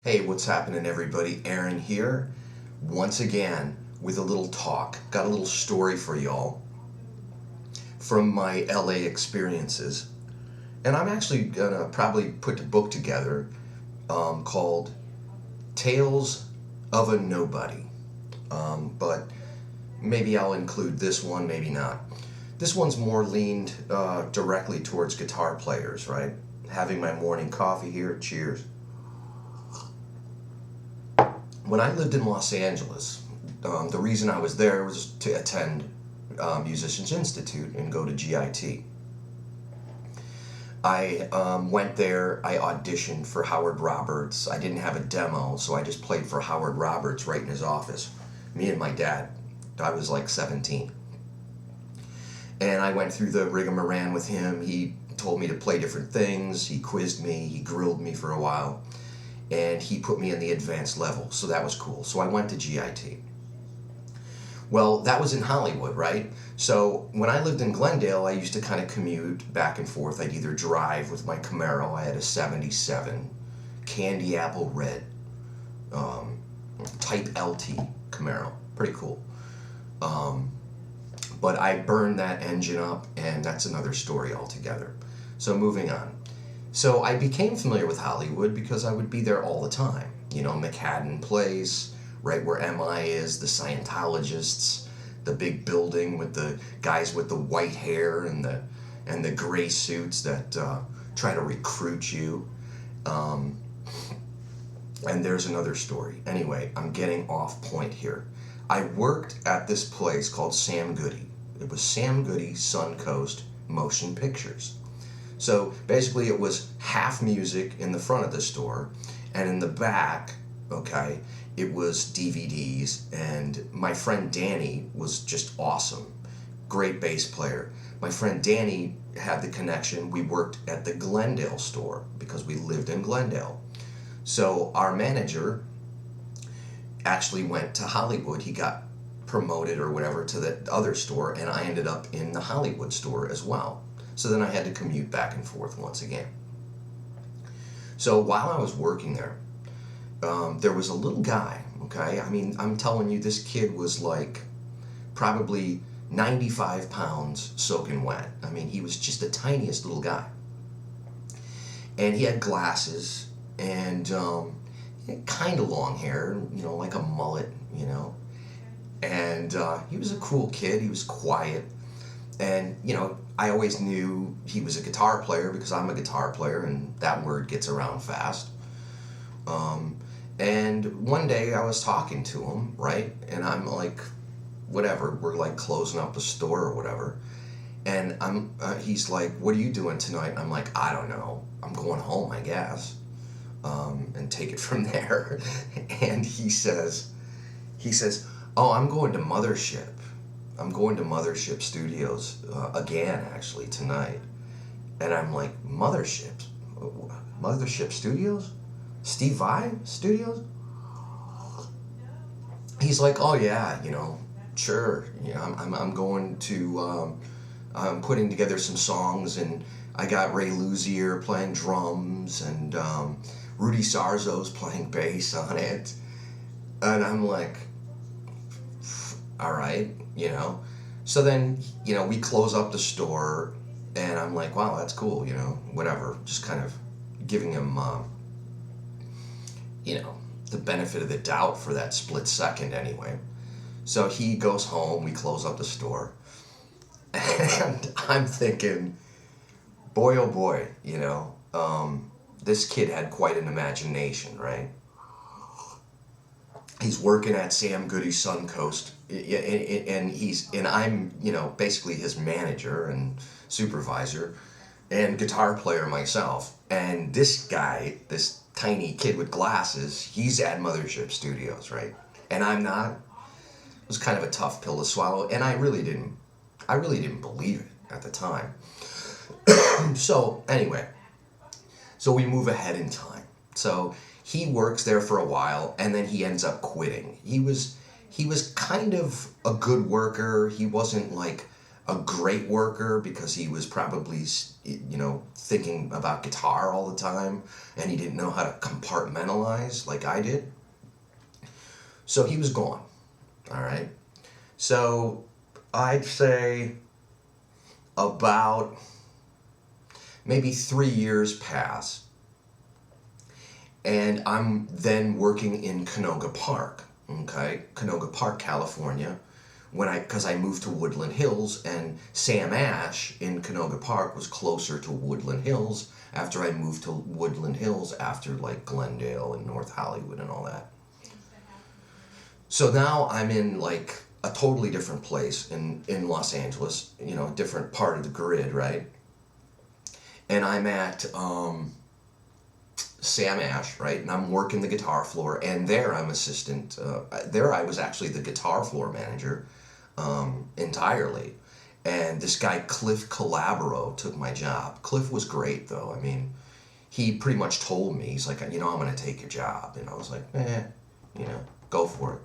Hey, what's happening, everybody? Aaron here, once again with a little talk. Got a little story for y'all from my LA experiences. And I'm actually gonna probably put a book together called Tales of a Nobody. But maybe I'll include this one, maybe not. This one's more leaned directly towards guitar players, right? Having my morning coffee here. Cheers. When I lived in Los Angeles, the reason I was there was to attend Musicians Institute and go to GIT. I went there, I auditioned for Howard Roberts. I didn't have a demo, so I just played for Howard Roberts right in his office. Me and my dad. I was like 17. And I went through the rigmarole with him. He told me to play different things. He quizzed me. He grilled me for a while. And he put me in the advanced level, so that was cool. So I went to GIT. Well, that was in Hollywood, right? So when I lived in Glendale, I used to kind of commute back and forth. I'd either drive with my Camaro. I had a 77 candy apple red Type LT Camaro. Pretty cool. But I burned that engine up, and that's another story altogether. So moving on. So I became familiar with Hollywood because I would be there all the time. You know, McHadden Place, right where MI is, the Scientologists, the big building with the guys with the white hair and the gray suits that try to recruit you. And there's another story. Anyway, I'm getting off point here. I worked at this place called Sam Goody. It was Sam Goody Suncoast Motion Pictures. So basically it was half music in the front of the store, and in the back, okay, it was DVDs, and my friend Danny was just awesome. Great bass player. My friend Danny had the connection. We worked at the Glendale store because we lived in Glendale. So our manager actually went to Hollywood. He got promoted or whatever to the other store, and I ended up in the Hollywood store as well. So then I had to commute back and forth once again. So while I was working there, there was a little guy, okay? I mean, I'm telling you, this kid was like probably 95 pounds soaking wet. I mean, he was just the tiniest little guy. And he had glasses and kind of long hair, you know, like a mullet, you know. And he was a cool kid. He was quiet. And, you know, I always knew he was a guitar player because I'm a guitar player, and that word gets around fast. And one day I was talking to him, right? And I'm like, whatever, we're like closing up the store or whatever. And he's like, what are you doing tonight? And I'm like, I don't know. I'm going home, I guess. And take it from there. And he says, oh, I'm going to Mothership. I'm going to Mothership Studios again, actually, tonight. And I'm like, Mothership? Mothership Studios? Steve Vai Studios? He's like, oh yeah, you know, sure. You know, I'm going to, I'm putting together some songs, and I got Ray Luzier playing drums, and Rudy Sarzo's playing bass on it. And I'm like, all right, you know. So then, you know, we close up the store, and I'm like, wow, that's cool, you know, whatever. Just kind of giving him, you know, the benefit of the doubt for that split second anyway. So he goes home, we close up the store, and I'm thinking, boy, oh boy, you know, this kid had quite an imagination, right? He's working at Sam Goody Suncoast, and I'm, you know, basically his manager and supervisor and guitar player myself. And this guy, this tiny kid with glasses, he's at Mothership Studios, right? And I'm not. It was kind of a tough pill to swallow, and I really didn't believe it at the time. So anyway, so we move ahead in time. So he works there for a while, and then he ends up quitting. He was kind of a good worker. He wasn't like a great worker because he was probably, thinking about guitar all the time, and he didn't know how to compartmentalize like I did. So he was gone, all right? So I'd say about maybe 3 years pass, and I'm then working in Canoga Park, okay? Canoga Park, California, because I moved to Woodland Hills, and Sam Ash in Canoga Park was closer to Woodland Hills after I moved to Woodland Hills after like Glendale and North Hollywood and all that. So now I'm in like a totally different place in Los Angeles, different part of the grid, right? And I'm at Sam Ash, right? And I'm working the guitar floor, and there I'm assistant. There I was actually the guitar floor manager entirely. And this guy, Cliff Calabro, took my job. Cliff was great, though. I mean, he pretty much told me, he's like, I'm going to take your job. And I was like, go for it.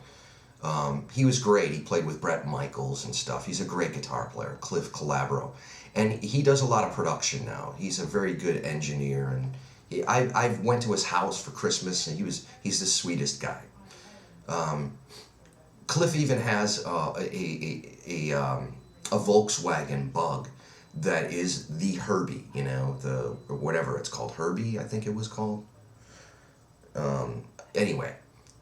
He was great. He played with Bret Michaels and stuff. He's a great guitar player, Cliff Calabro. And he does a lot of production now. He's a very good engineer, and I went to his house for Christmas, and he's the sweetest guy. Cliff even has a Volkswagen Bug that is the Herbie, the whatever it's called, Herbie, I think it was called. Anyway,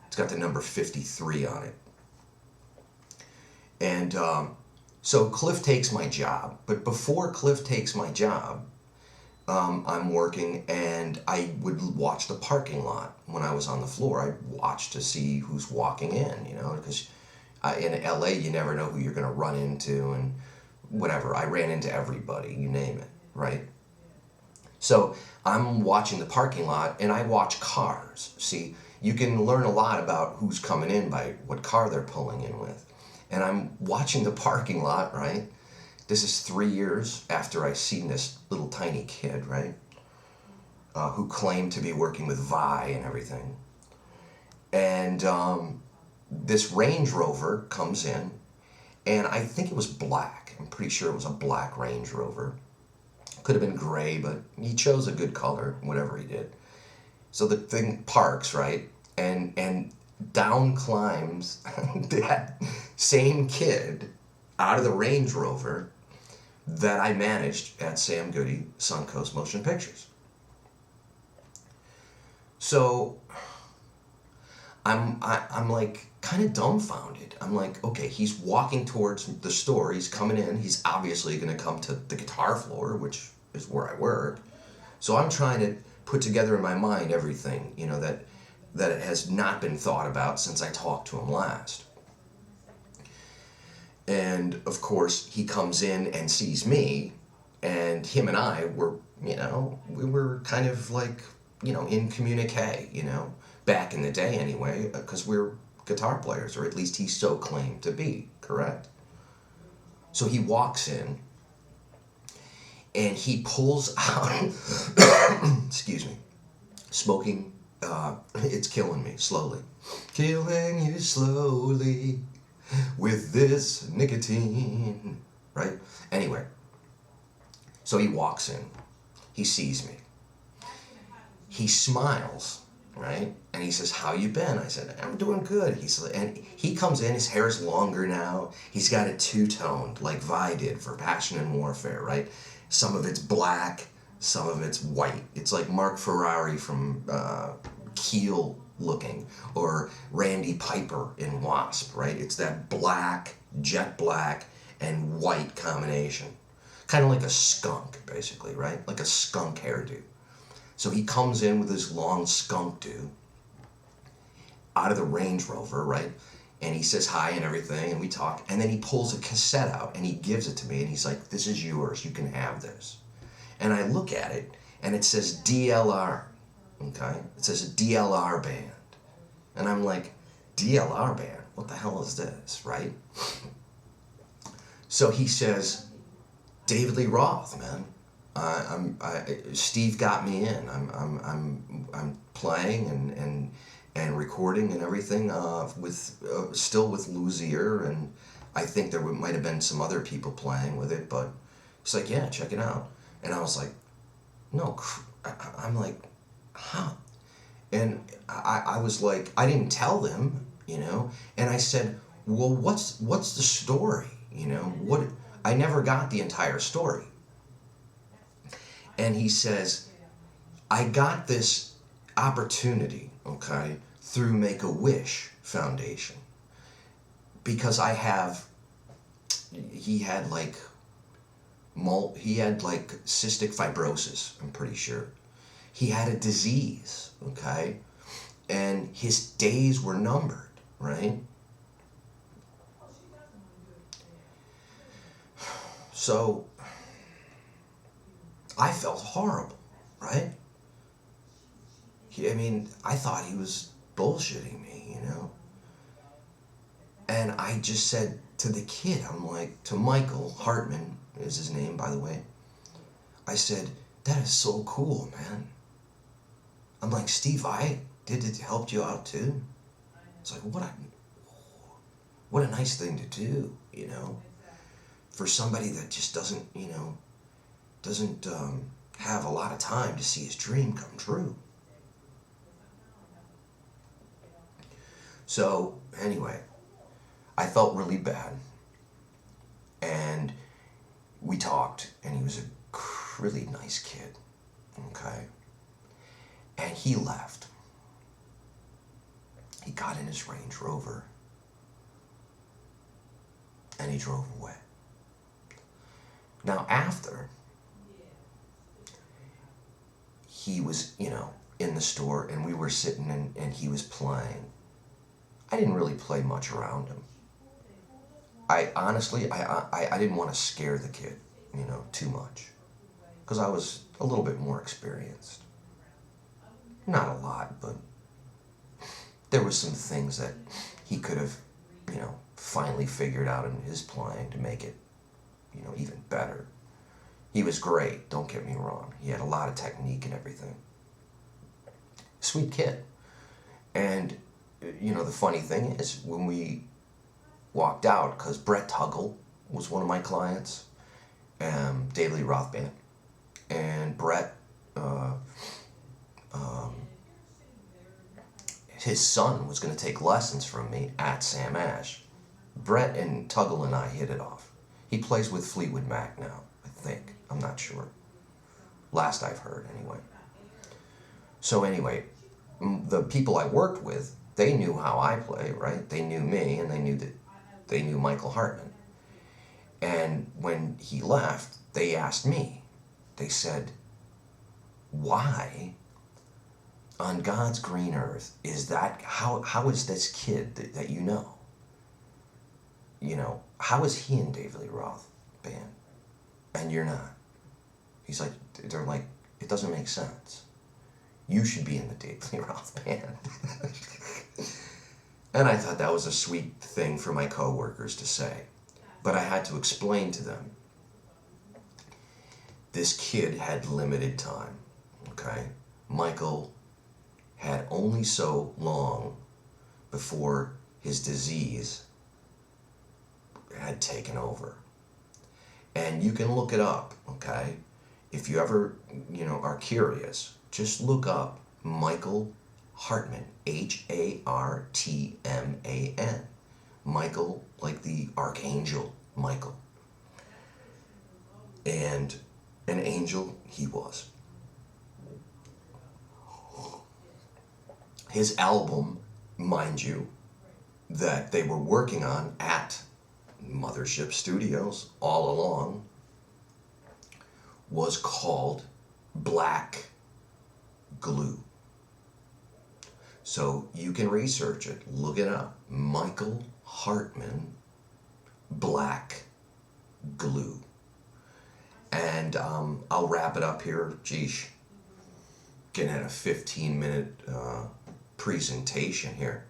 it's got the number 53 on it. And so Cliff takes my job, but before Cliff takes my job, I'm working, and I would watch the parking lot when I was on the floor. I'd watch to see who's walking in, because in LA you never know who you're going to run into and whatever. I ran into everybody, you name it, right? So I'm watching the parking lot, and I watch cars. See, you can learn a lot about who's coming in by what car they're pulling in with. And I'm watching the parking lot, right? This is 3 years after I seen this little tiny kid, right? Who claimed to be working with Vi and everything. And this Range Rover comes in, and I think it was black. I'm pretty sure it was a black Range Rover. Could have been gray, but he chose a good color, whatever he did. So the thing parks, right? And down climbs that same kid out of the Range Rover that I managed at Sam Goody Suncoast Motion Pictures. So I'm like kind of dumbfounded. I'm like, okay, he's walking towards the store. He's coming in. He's obviously going to come to the guitar floor, which is where I work. So I'm trying to put together in my mind everything, that it has not been thought about since I talked to him last. And of course, he comes in and sees me, and him and I were, we were kind of like, in communique, back in the day anyway, because we're guitar players, or at least he so claimed to be, correct? So he walks in, and he pulls out, excuse me, smoking, it's killing me slowly. Killing you slowly with this nicotine, right? Anyway, so he walks in, he sees me, he smiles, right? And he says, how you been? I said, I'm doing good. And he comes in, his hair's longer now, he's got it two-toned, like Vi did for Passion and Warfare, right? Some of it's black, some of it's white. It's like Mark Ferrari from Keel looking, or Randy Piper in Wasp, right? It's that black, jet black, and white combination. Kind of like a skunk, basically, right? Like a skunk hairdo. So he comes in with his long skunk do out of the Range Rover, right? And he says hi and everything, and we talk, and then he pulls a cassette out, and he gives it to me, and he's like, this is yours, you can have this. And I look at it, and it says DLR, okay? It says a DLR band. And I'm like, DLR band? What the hell is this, right? So he says, David Lee Roth, man. Steve got me in. I'm playing and recording and everything still with Luzier, and I think there might have been some other people playing with it, but he's like, yeah, check it out. And I was like, no, I'm like, huh? And I was like, I didn't tell them, you know? And I said, well, what's the story? You know, what? I never got the entire story. And he says, I got this opportunity, okay, through Make-A-Wish Foundation. Because he had like cystic fibrosis, I'm pretty sure. He had a disease, okay? And his days were numbered, right? So I felt horrible, right? I thought he was bullshitting me, you know? And I just said to the kid, I'm like, to Michael, Hartman is his name, by the way. I said, that is so cool, man. I'm like, Steve, I did it, helped you out too. It's like, what a nice thing to do, you know, for somebody that just doesn't have a lot of time to see his dream come true. So anyway, I felt really bad, and we talked, and he was a really nice kid, okay? And he left. He got in his Range Rover, and he drove away. Now, after he was, in the store, and we were sitting and he was playing, I didn't really play much around him. I didn't want to scare the kid, too much, because I was a little bit more experienced. Not a lot, but there was some things that he could have, finally figured out in his playing to make it, even better. He was great, don't get me wrong. He had a lot of technique and everything. Sweet kid. And, the funny thing is, when we walked out, because Brett Tuggle was one of my clients, Daily Roth Band, and Brett, his son was going to take lessons from me at Sam Ash. Brett and Tuggle and I hit it off. He plays with Fleetwood Mac now, I think. I'm not sure. Last I've heard, anyway. So anyway, the people I worked with, they knew how I play, right? They knew me, and they knew Michael Hartman. And when he left, they asked me. They said, why on God's green earth is that, how is this kid that you know? How is he in David Lee Roth Band and you're not? They're like, it doesn't make sense. You should be in the David Lee Roth Band. And I thought that was a sweet thing for my coworkers to say. But I had to explain to them, this kid had limited time, okay? Michael had only so long before his disease had taken over. And you can look it up, okay? If you ever, are curious, just look up Michael Hartman, Hartman. Michael, like the Archangel Michael. And an angel he was. His album, mind you, that they were working on at Mothership Studios all along, was called Black Glue. So you can research it, look it up. Michael Hartman, Black Glue. And I'll wrap it up here. Geesh, getting at a 15-minute presentation here.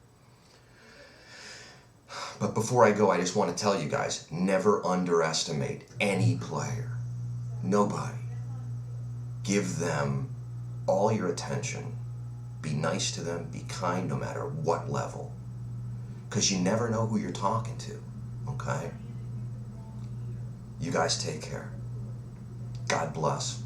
But before I go, I just want to tell you guys, never underestimate any player. Nobody. Give them all your attention. Be nice to them. Be kind no matter what level. Because you never know who you're talking to. Okay? You guys take care. God bless.